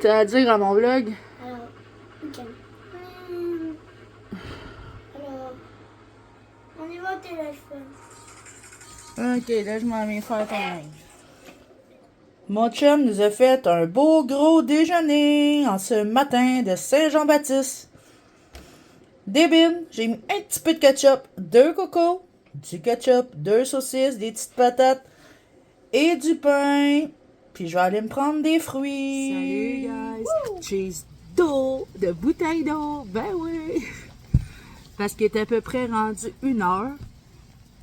t'as à dire à mon vlog? Alors, ok. Alors, on y va au téléphone. Ok, là, je m'en viens faire ton linge. Mon chum nous a fait un beau gros déjeuner en ce matin de Saint-Jean-Baptiste. Débile, j'ai mis un petit peu de ketchup, 2 cocos, du ketchup, 2 saucisses, des petites patates et du pain. Puis je vais aller me prendre des fruits. Salut guys! Cheese d'eau, de bouteille d'eau, ben oui! Parce qu'il est à peu près rendu 1h.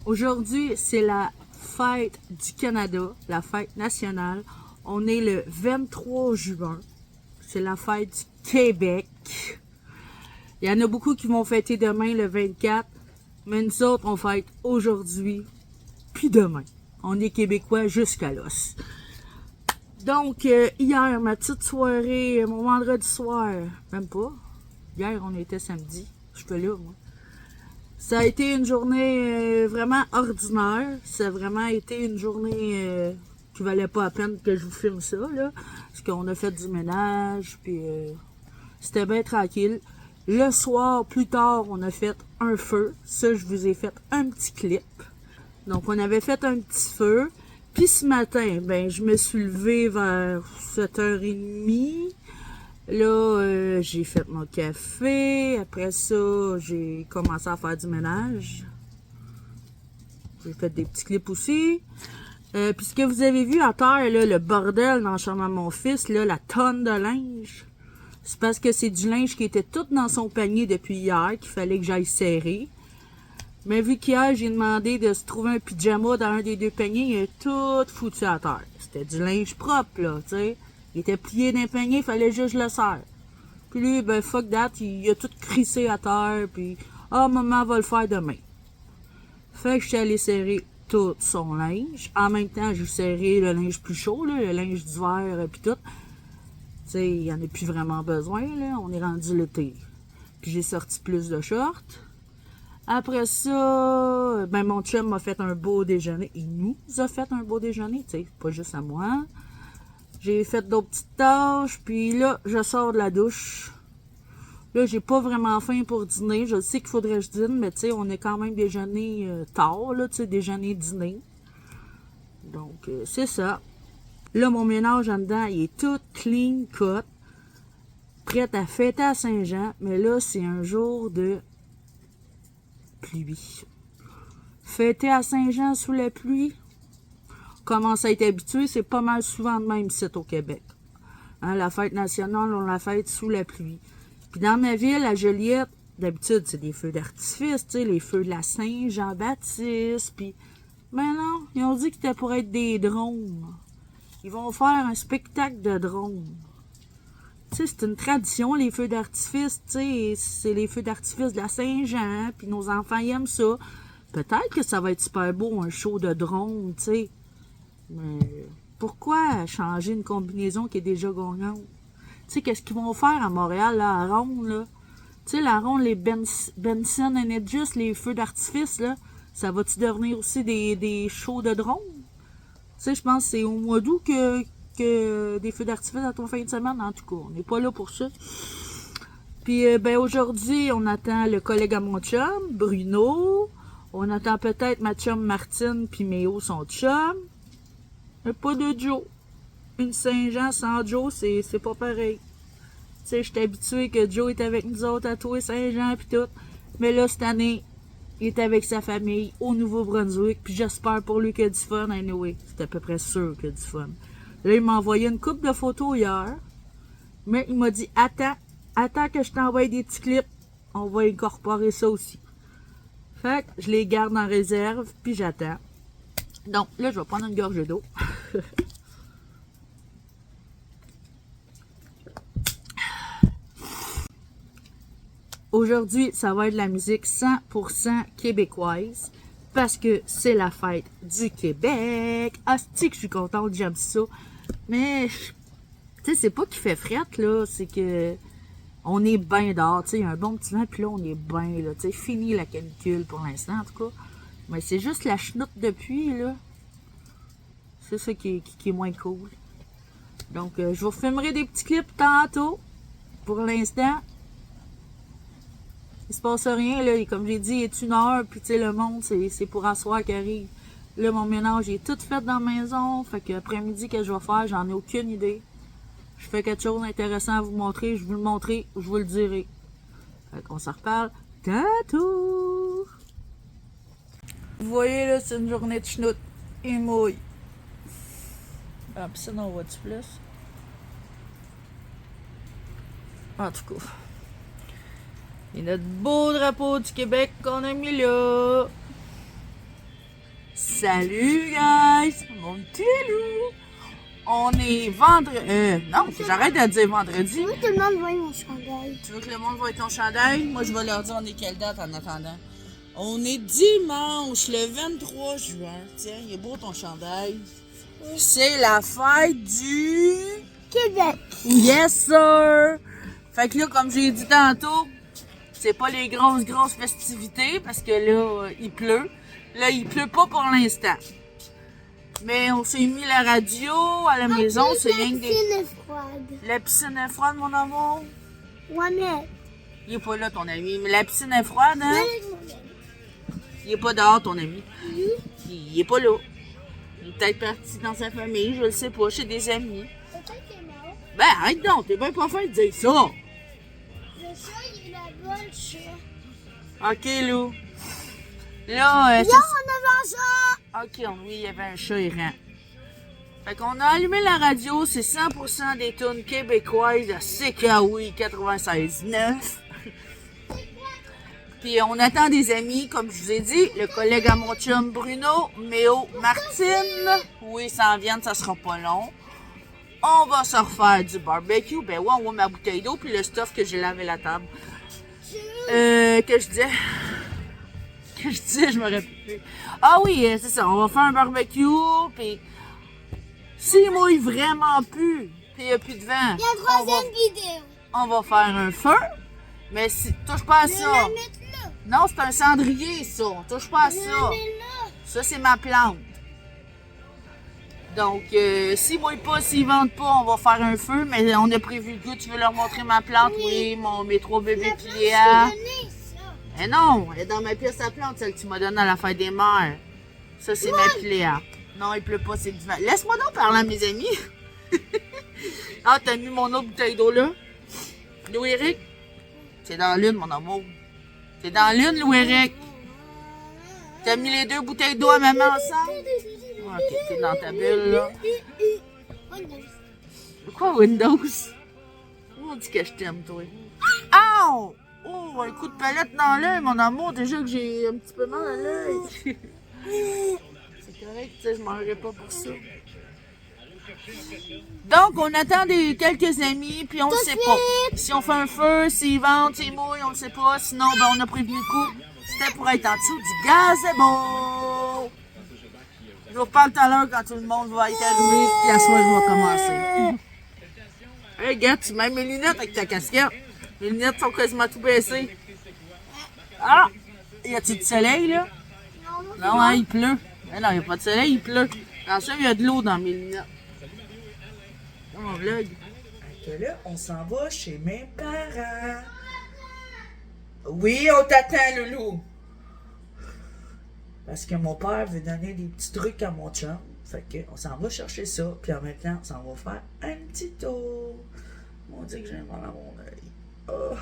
Aujourd'hui, c'est la fête du Canada, la fête nationale. On est le 23 juin. C'est la fête du Québec. Il y en a beaucoup qui vont fêter demain, le 24. Mais nous autres, on fête aujourd'hui, puis demain. On est Québécois jusqu'à l'os. Donc, hier, ma petite soirée, mon vendredi soir, même pas. Hier, on était samedi. Je suis là, moi. Ça a été une journée vraiment ordinaire. Ça a vraiment été une journée qui valait pas la peine que je vous filme ça, là. Parce qu'on a fait du ménage, puis c'était bien tranquille. Le soir, plus tard, on a fait un feu. Ça, je vous ai fait un petit clip. Donc, on avait fait un petit feu. Puis ce matin, ben, je me suis levée vers 7h30. Là, j'ai fait mon café. Après ça, j'ai commencé à faire du ménage. J'ai fait des petits clips aussi. Puis ce que vous avez vu à terre, là, le bordel dans la chambre à mon fils, là, la tonne de linge, c'est parce que c'est du linge qui était tout dans son panier depuis hier, qu'il fallait que j'aille serrer. Mais vu qu'hier, j'ai demandé de se trouver un pyjama dans un des deux paniers, il a tout foutu à terre. C'était du linge propre, là, tu sais. Il était plié d'un panier, il fallait juste le serre. Puis lui, ben, fuck that, il a tout crissé à terre, puis maman va le faire demain. Fait que je suis allée serrer tout son linge. En même temps, j'ai serré le linge plus chaud, là, le linge d'hiver, puis tout. Tu sais, il n'y en a plus vraiment besoin, là. On est rendu l'été. Puis j'ai sorti plus de shorts. Après ça, ben mon chum m'a fait un beau déjeuner. Il nous a fait un beau déjeuner, tu sais, pas juste à moi. J'ai fait d'autres petites tâches, puis là, je sors de la douche. Là, j'ai pas vraiment faim pour dîner. Je sais qu'il faudrait que je dîne, mais tu sais, on est quand même déjeuné tard, là, tu sais, déjeuner-dîner. Donc, c'est ça. Là, mon ménage en dedans, il est tout clean cut. Prêt à fêter à Saint-Jean, mais là, c'est un jour de pluie. Fêter à Saint-Jean sous la pluie, commence à être habitué, c'est pas mal souvent de même ici au Québec. Hein, la fête nationale, on la fête sous la pluie. Puis dans ma ville, à Joliette, d'habitude, c'est des feux d'artifice, tu sais, les feux de la Saint-Jean-Baptiste, puis... Ben non, ils ont dit que c'était pour être des drones. Ils vont faire un spectacle de drones. Tu sais, c'est une tradition, les feux d'artifice, tu sais, c'est les feux d'artifice de la Saint-Jean, puis nos enfants ils aiment ça. Peut-être que ça va être super beau, un show de drone, tu sais. Mais pourquoi changer une combinaison qui est déjà gagnante? Tu sais, qu'est-ce qu'ils vont faire à Montréal, là, à Ronde, là? Tu sais, la Ronde, les Benson Energys, les feux d'artifice, là, ça va-tu devenir aussi des shows de drone? Tu sais, je pense que c'est au mois d'août que des feux d'artifice à ton fin de semaine, en tout cas. On n'est pas là pour ça. Puis, ben, aujourd'hui, on attend le collègue à mon chum, Bruno. On attend peut-être ma chum Martine, puis Méo, son chum. Mais pas de Joe. Une Saint-Jean sans Joe, c'est pas pareil. Tu sais, je suis habituée que Joe est avec nous autres à tous Saint-Jean, puis tout. Mais là, cette année, il est avec sa famille au Nouveau-Brunswick, puis j'espère pour lui qu'il y a du fun. Anyway, c'est à peu près sûr qu'il y a du fun. Là, il m'a envoyé une couple de photos hier, mais il m'a dit, attends que je t'envoie des petits clips, on va incorporer ça aussi. Fait que je les garde en réserve, puis j'attends. Donc, là, je vais prendre une gorgée d'eau. Aujourd'hui, ça va être de la musique 100% québécoise parce que c'est la fête du Québec. Ah, c'est que je suis contente, j'aime ça. Mais, tu sais, c'est pas qu'il fait frette, là, c'est que on est bien dehors, tu sais, il y a un bon petit vent, puis là, on est bien, là, tu sais, fini la canicule pour l'instant, en tout cas. Mais c'est juste la chenoute de pluie, là. C'est ça qui est moins cool. Donc, je vous filmerai des petits clips tantôt. Pour l'instant, il se passe rien, là. Et comme j'ai dit, il est 1h, puis tu sais, le monde, c'est pour asseoir qui arrive. Là, mon ménage est tout fait dans la maison. Fait que l'après-midi, que je vais faire, j'en ai aucune idée. Je fais quelque chose d'intéressant à vous montrer. Je vais vous le montrer, je vous le dirai. Fait qu'on s'en reparle tantôt. Vous voyez, là, c'est une journée de chenoute. Il mouille. Ah, pis ça, on voit-tu plus? En tout cas. Et notre beau drapeau du Québec qu'on a mis là. Salut, guys! Mon petit loup! On est vendredi. Non, j'arrête de dire vendredi. Oui, tout le monde voit mon chandail. Tu veux que le monde voit ton chandail? Moi, je vais leur dire on est quelle date en attendant. On est dimanche, le 23 juin. Tiens, il est beau ton chandail. C'est la fête du Québec. Yes, sir! Fait que là, comme j'ai dit tantôt, c'est pas les grosses festivités parce que là, il pleut. Là, il pleut pas pour l'instant. Mais on s'est mis la radio à la maison, c'est rien que La des... piscine est froide. La piscine est froide, mon amour? Ouais, mais... Il est pas là, ton ami. Mais la piscine est froide, hein? Avec mon ami. Il est pas dehors, ton ami. Il est pas là. Il est peut-être parti dans sa famille, je le sais pas, chez des amis. Peut-être qu'il est mort. Ben, arrête donc, t'es bien pas fin de dire ça. Le chat, il est là-bas, le chat. OK, Lou. Là, Yo, on avait un chat! OK, oui, il y avait un chat errant. Fait qu'on a allumé la radio, c'est 100% des tunes québécoises de CKOI 96.9. Puis on attend des amis, comme je vous ai dit, le collègue à mon chum Bruno, Méo, Martine. Oui, ça en vient, ça sera pas long. On va se refaire du barbecue. Ben ouais, on voit ma bouteille d'eau puis le stuff que j'ai lavé la table. Que je disais, je me rappelle plus. Ah oui, c'est ça, on va faire un barbecue, puis s'il mouille vraiment plus, puis il n'y a plus de vent, Il y a une troisième vidéo. on va faire un feu, mais si, touche pas à Je vais ça. la mettre là. Non, c'est un cendrier, ça. Touche pas à Je vais ça. la mettre là. Ça, c'est ma plante. Donc, s'ils mouillent pas, s'ils vendent pas, on va faire un feu, mais on a prévu le goût. Tu veux leur montrer ma plante? Oui, mes 3 bébés La plante, Piléa. je t'ai donné ça. Mais non, elle est dans ma pièce à plante, celle que tu m'as donnée à la fête des mères. Ça, c'est ma Piléa. Non, il pleut pas, c'est du vent. Laisse-moi donc parler à mes amis. Ah, t'as mis mon autre bouteille d'eau là? Louis-Éric? C'est dans l'une, mon amour. C'est dans l'une, Louis-Éric. T'as mis les 2 bouteilles d'eau à maman ensemble? Ok, t'es dans ta bulle, là. Quoi, Windows? On dit que je t'aime, toi. Ow! Oh, un coup de palette dans l'œil, mon amour. Déjà que j'ai un petit peu mal à l'œil. C'est correct, tu sais, je m'en irai pas pour ça. Donc, on attend quelques amis, puis on ne sait pas. Si on fait un feu, s'ils vendent, s'ils mouillent, on ne sait pas. Sinon, ben, on a prévenu le coup. C'était pour être en dessous du gazebo. Je vous reparle tout à l'heure quand tout le monde va être arrivé, puis la soirée va commencer. Hey, gars, tu mets mes lunettes avec ta casquette. Mes lunettes sont quasiment tout baissées. Ah! Y a-t-il du soleil, là? Non, hein, il pleut. Mais non, il n'y a pas de soleil, il pleut. Dans ça, il y a de l'eau dans mes lunettes. Dans mon vlog. Que là, on s'en va chez mes parents. Oui, on t'attend, Loulou. Parce que mon père veut donner des petits trucs à mon chum. Fait qu'on s'en va chercher ça. Puis en même temps, on s'en va faire un petit tour. On dit que j'ai mal à mon œil. Oh.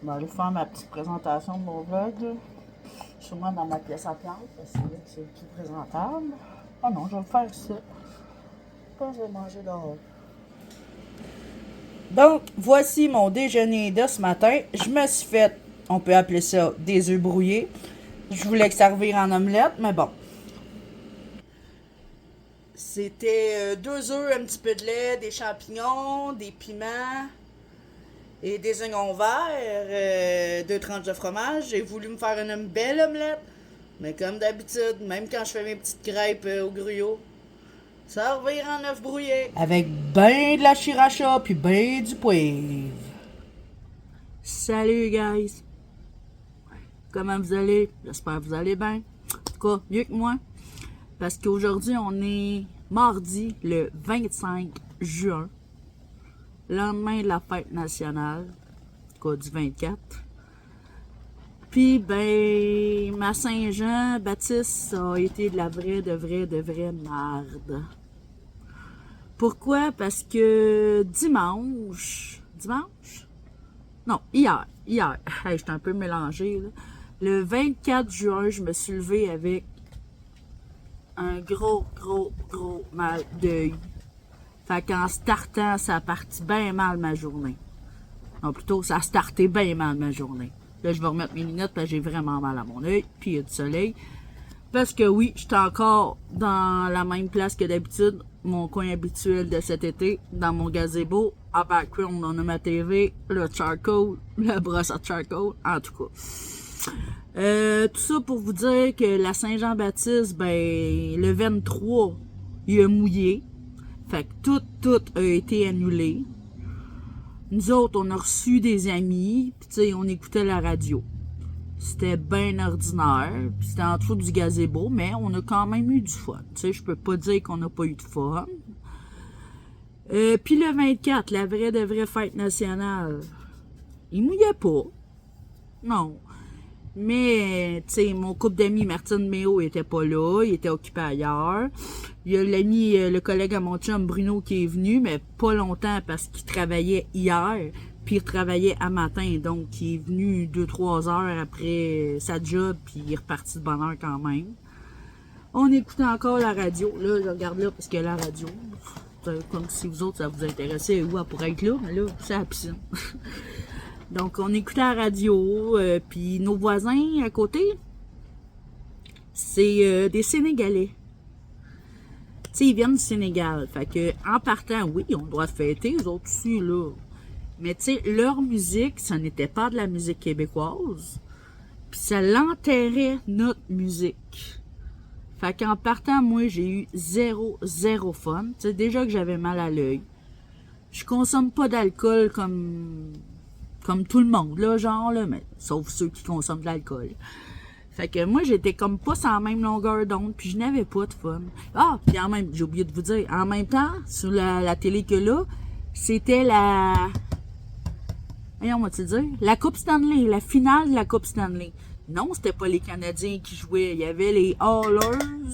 Je vais aller faire ma petite présentation de mon vlog, là. Sûrement dans ma pièce à plantes, parce que c'est là que c'est le plus présentable. Ah non, je vais le faire ici. Je pense que je vais manger dehors. Donc, voici mon déjeuner de ce matin. Je me suis fait, on peut appeler ça des œufs brouillés. Je voulais que ça servir en omelette, mais bon. C'était 2 œufs, un petit peu de lait, des champignons, des piments et des oignons verts, 2 tranches de fromage. J'ai voulu me faire une belle omelette, mais comme d'habitude, même quand je fais mes petites crêpes au gruyot, servir en œufs brouillés. Avec ben de la sriracha puis ben du poivre. Salut guys! Comment vous allez? J'espère que vous allez bien. En tout cas, mieux que moi. Parce qu'aujourd'hui, on est mardi, le 25 juin. Lendemain de la fête nationale. En tout cas, du 24. Puis, ben, ma Saint-Jean, Baptiste, a été de la vraie marde. Pourquoi? Parce que dimanche? Non, hier. Hey, j'étais un peu mélangée, là. Le 24 juin, je me suis levée avec un gros mal d'œil. Fait qu'en startant, ça a parti bien mal ma journée. Non, plutôt, ça a starté bien mal ma journée. Là, je vais remettre mes lunettes parce que j'ai vraiment mal à mon œil, puis il y a du soleil. Parce que oui, j'étais encore dans la même place que d'habitude, mon coin habituel de cet été, dans mon gazebo. En background, on a ma TV, le charcoal, la brosse à charcoal, en tout cas. Tout ça pour vous dire que la Saint-Jean-Baptiste, ben, le 23, il a mouillé. Fait que tout a été annulé. Nous autres, on a reçu des amis, pis tu sais, on écoutait la radio. C'était bien ordinaire, pis c'était en dessous du gazebo, mais on a quand même eu du fun. Tu sais, je peux pas dire qu'on n'a pas eu de fun. Puis le 24, la vraie fête nationale, il mouillait pas. Non. Mais, tu sais, mon couple d'amis, Martine Méo, était pas là, il était occupé ailleurs. Il y a l'ami, le collègue à mon chum, Bruno, qui est venu, mais pas longtemps parce qu'il travaillait hier, puis il travaillait à matin, donc il est venu 2-3 heures après sa job, puis il est reparti de bonne heure quand même. On écoutait encore la radio, là, je regarde là parce que la radio, comme si vous autres, ça vous intéressait, où elle pourrait être là, mais là, c'est à la piscine. Donc, on écoutait la radio, puis nos voisins à côté, c'est des Sénégalais. Tu sais, ils viennent du Sénégal. Fait que, en partant, oui, on doit fêter, eux autres aussi, là. Mais tu sais, leur musique, ça n'était pas de la musique québécoise. Puis ça l'enterrait, notre musique. Fait qu'en partant, moi, j'ai eu zéro fun. Tu sais, déjà que j'avais mal à l'œil. Je consomme pas d'alcool comme tout le monde, là, genre, là, mais sauf ceux qui consomment de l'alcool. Fait que moi, j'étais comme pas sur la même longueur d'onde, puis je n'avais pas de fun. Ah, puis en même, j'ai oublié de vous dire, en même temps, sur la télé que là, c'était voyons, on va te dire, la Coupe Stanley, la finale de la Coupe Stanley. Non, c'était pas les Canadiens qui jouaient, il y avait les Oilers.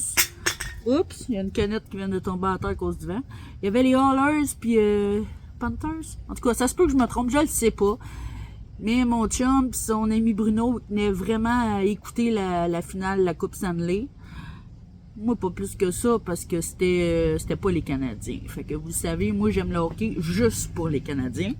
Oups, il y a une canette qui vient de tomber à terre à cause du vent. Il y avait les Oilers, puis Panthers. En tout cas, ça se peut que je me trompe, je le sais pas. Mais mon chum et son ami Bruno tenaient vraiment à écouter la finale de la Coupe Stanley. Moi, pas plus que ça, parce que c'était pas les Canadiens. Fait que vous savez, moi, j'aime le hockey juste pour les Canadiens.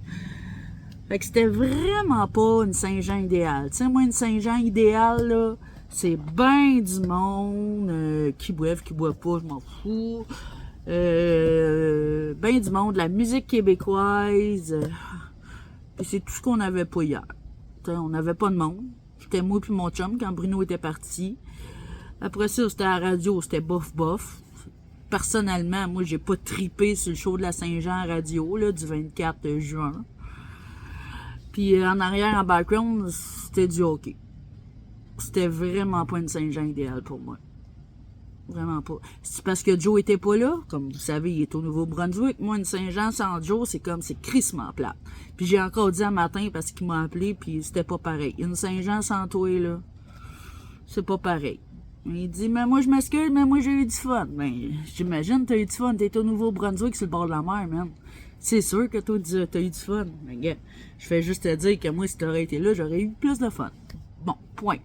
Fait que c'était vraiment pas une Saint-Jean idéale. Tu sais, moi, une Saint-Jean idéale, là, c'est ben du monde qui boivent, qui boivent pas, je m'en fous. Ben du monde, la musique québécoise. Puis c'est tout ce qu'on avait pas hier. T'sais, on n'avait pas de monde. C'était moi puis mon chum quand Bruno était parti. Après ça, c'était à la radio, c'était bof. Personnellement, moi, j'ai pas tripé sur le show de la Saint-Jean à radio, là, du 24 juin. Puis en arrière, en background, c'était du hockey. C'était vraiment pas une Saint-Jean idéale pour moi. Vraiment pas. C'est parce que Joe était pas là. Comme vous savez, il est au Nouveau-Brunswick. Moi, une Saint-Jean sans Joe, c'est crissement plate. Puis j'ai encore dit un matin parce qu'il m'a appelé, puis c'était pas pareil. Une Saint-Jean sans toi, là, c'est pas pareil. Il dit, mais moi, je m'excuse, mais moi, j'ai eu du fun. Ben, j'imagine, t'as eu du fun. T'es au Nouveau-Brunswick sur le bord de la mer, man. C'est sûr que toi, t'as eu du fun. Mais gars, je fais juste te dire que moi, si t'aurais été là, j'aurais eu plus de fun. Bon, point.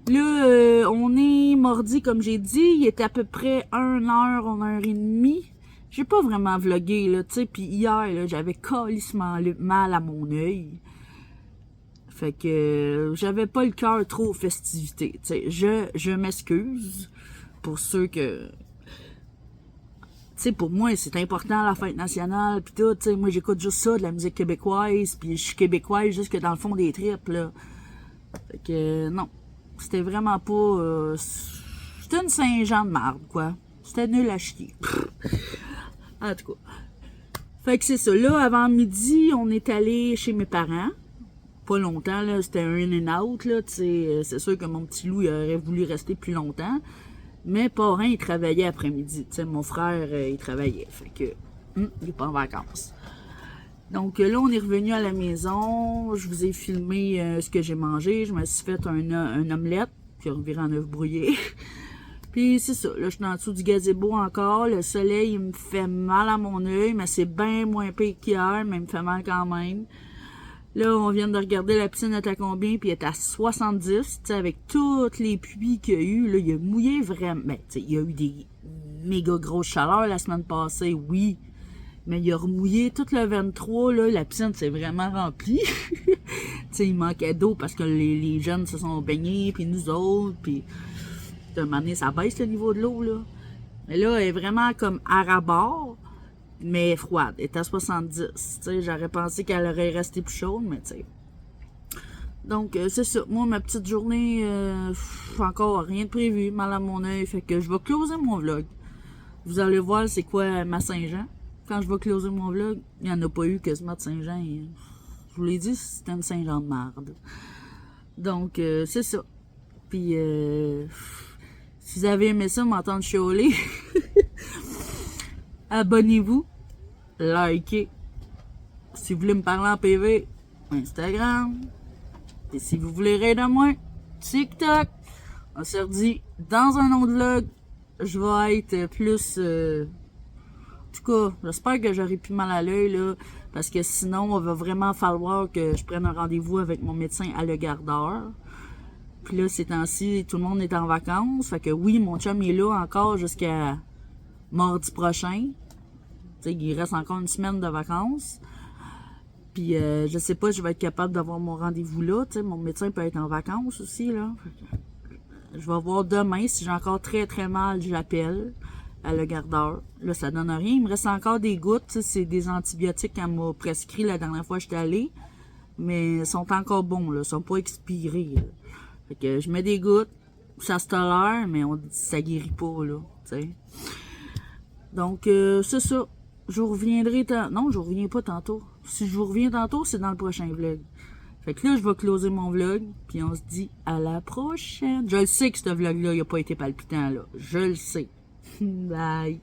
Là, on est mardi, comme j'ai dit. Il est à peu près 1h et demie. J'ai pas vraiment vlogué, là, tu sais. Puis hier, là, j'avais calissement mal à mon œil. Fait que j'avais pas le cœur trop aux festivités. Tu sais, je m'excuse pour ceux que... Tu sais, pour moi, c'est important, la fête nationale, pis tout, tu sais, moi, j'écoute juste ça, de la musique québécoise, puis je suis québécoise jusque dans le fond des tripes, là. Fait que, non. C'était vraiment pas... c'était une Saint-Jean de marde, quoi. C'était nul à chier. En tout cas. Fait que c'est ça. Là, avant midi, on est allé chez mes parents. Pas longtemps, là. C'était un in and out, là, tu sais. C'est sûr que mon petit loup, il aurait voulu rester plus longtemps. Mais parrain, il travaillait après-midi. Tu sais, mon frère, il travaillait. Fait que, il est pas en vacances. Donc là, on est revenu à la maison. Je vous ai filmé ce que j'ai mangé. Je me suis fait un omelette, puis reviré en œuf brouillé. Puis c'est ça. Là, je suis en dessous du gazebo encore. Le soleil, il me fait mal à mon œil, mais c'est bien moins pire qu'hier, mais il me fait mal quand même. Là, on vient de regarder la piscine est à combien, puis elle est à 70, tu sais, avec toutes les pluies qu'il y a eu, là, il a mouillé vraiment. Ben, tu sais, il y a eu des méga grosses chaleurs la semaine passée, oui, mais il a remouillé tout le 23, là, la piscine s'est vraiment remplie. Tu sais, il manquait d'eau parce que les jeunes se sont baignés, puis nous autres, puis à un moment donné, ça baisse le niveau de l'eau, là. Mais là, elle est vraiment comme à rabord, mais froide. Elle est à 70. Tu sais, j'aurais pensé qu'elle aurait resté plus chaude, mais tu sais. Donc, c'est ça. Moi, ma petite journée, encore rien de prévu. Mal à mon œil. Fait que je vais closer mon vlog. Vous allez voir c'est quoi ma Saint-Jean. Quand je vais closer mon vlog, il n'y en a pas eu quasiment de Saint-Jean. Je vous l'ai dit, c'était une Saint-Jean de marde. Donc, c'est ça. Puis, si vous avez aimé ça, m'entendre chialer, abonnez-vous. Likez. Si vous voulez me parler en PV, Instagram. Et si vous voulez rire de moi, TikTok. On se redit dans un autre vlog. Je vais être plus... En tout cas, j'espère que j'aurai plus mal à l'œil, là. Parce que sinon, il va vraiment falloir que je prenne un rendez-vous avec mon médecin à Le Gardeur. Puis là, ces temps-ci, tout le monde est en vacances. Fait que oui, mon chum est là encore jusqu'à mardi prochain. T'sais, il reste encore une semaine de vacances. Puis je sais pas si je vais être capable d'avoir mon rendez-vous là. T'sais, mon médecin peut être en vacances aussi, là. Je vais voir demain. Si j'ai encore très très mal, j'appelle à Le Gardeur. Là, ça donne rien. Il me reste encore des gouttes. C'est des antibiotiques qu'elle m'a prescrit la dernière fois que j'étais allée. Mais ils sont encore bons, là. Ils sont pas expirés, là. Fait que je mets des gouttes. Ça se tolère, mais ça guérit pas, là. T'sais. Donc, c'est ça. Je vous reviendrai non, je vous reviens pas tantôt. Si je vous reviens tantôt, c'est dans le prochain vlog. Fait que là, je vais closer mon vlog, puis on se dit à la prochaine. Je le sais que ce vlog-là, il a pas été palpitant, là. Je le sais. Bye.